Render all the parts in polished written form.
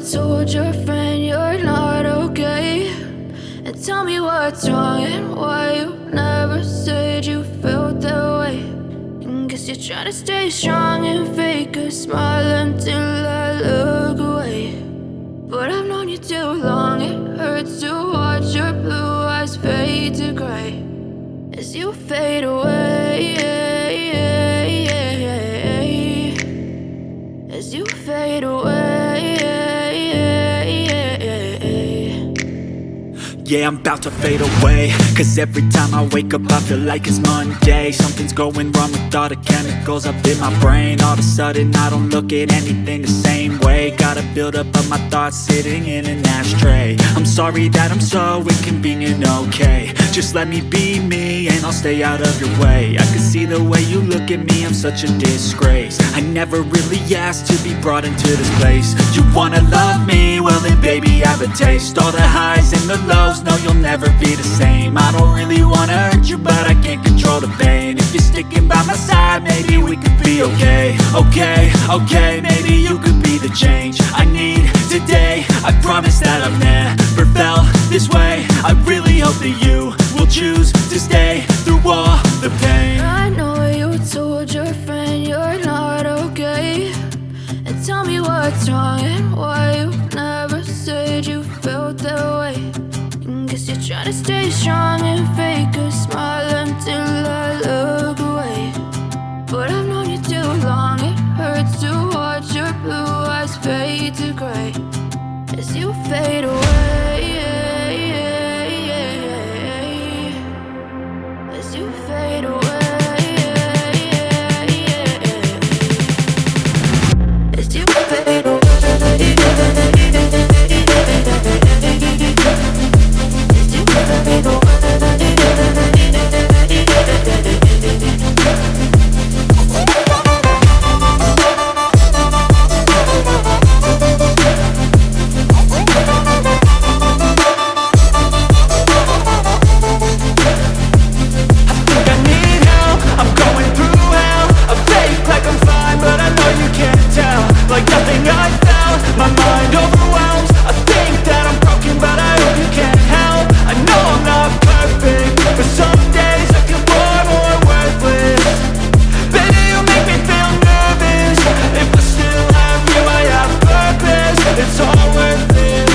told your friend you're not okay, and tell me what's wrong and why you never said you felt that way. And guess you're trying to stay strong and fake a smile until I look away. But I've known you too long, it hurts to watch your blue eyes fade to gray as you fade away, as you fade away. Yeah, I'm about to fade away, cause every time I wake up I feel like it's Monday. Something's going wrong with all the chemicals up in my brain. All of a sudden I don't look at anything the same way. Got a build up of my thoughts sitting in an ashtray. I'm sorry that I'm so inconvenient, okay. Just let me be me and I'll stay out of your way. I can see the way you look at me, I'm such a disgrace. I never really asked to be brought into this place. You wanna love me? Well then baby have a taste. All the highs and the lows, no you'll never be the same. I don't really wanna hurt you but I can't control the pain. If you're sticking by my side, maybe we could be okay. Okay, maybe you could be the change I need today. I promise that I've never felt this way. I really hope that you will choose to stay through all the pain. I know you told your friend you're not okay, and tell me what's wrong and why you never said you felt that way. And guess you're trying to stay strong and fake a smile until I look away. But I've known you too long, it hurts to watch your blue eyes fade to gray as you fade away, as you fade away. As you fade away, as you fade away. Like nothing I found, my mind overwhelms. I think that I'm broken, but I hope you can't help. I know I'm not perfect, but some days I feel far more worthless. Baby, you make me feel nervous. If I still have you, I have purpose. It's all worth it.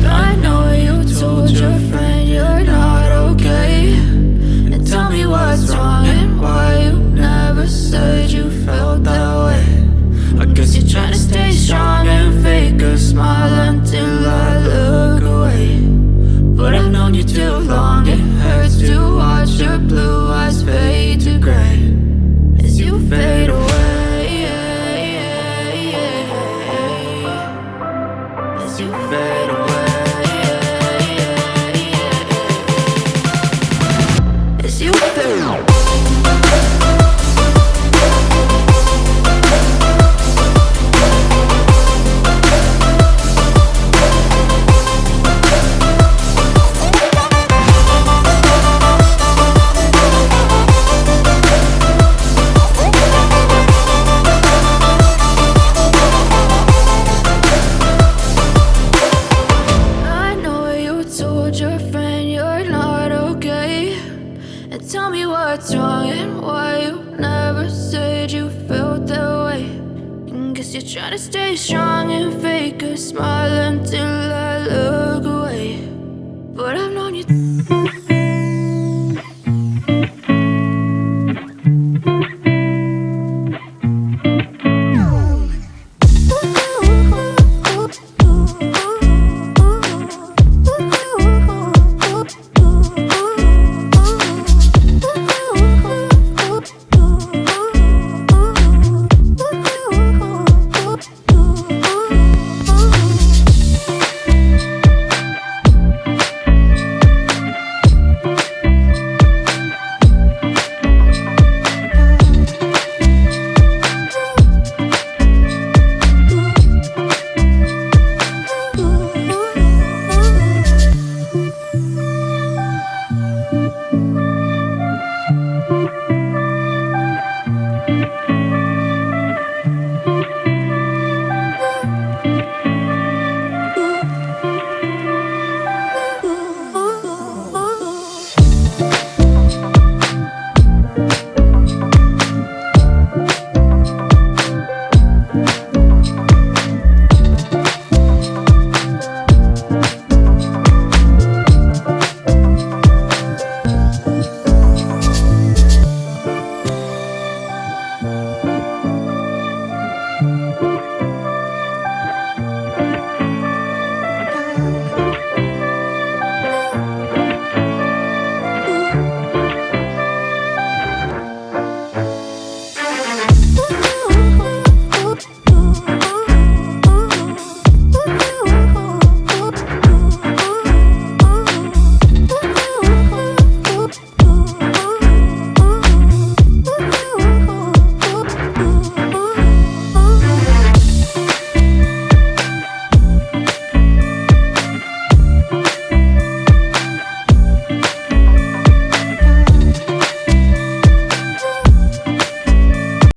I know you told your friend you're not okay, and tell me what's wrong and why you never said you felt that way. I guess you're trying to stay strong and fake a smile until I look away. But I've known you too long, it hurts to watch your blue eyes fade to gray as you fade away, as you fade away, as you fade away. Your friend you're not okay, and tell me what's wrong and why you never said you felt that way. And guess you're trying to stay strong and fake a smile until I look away. But I've known you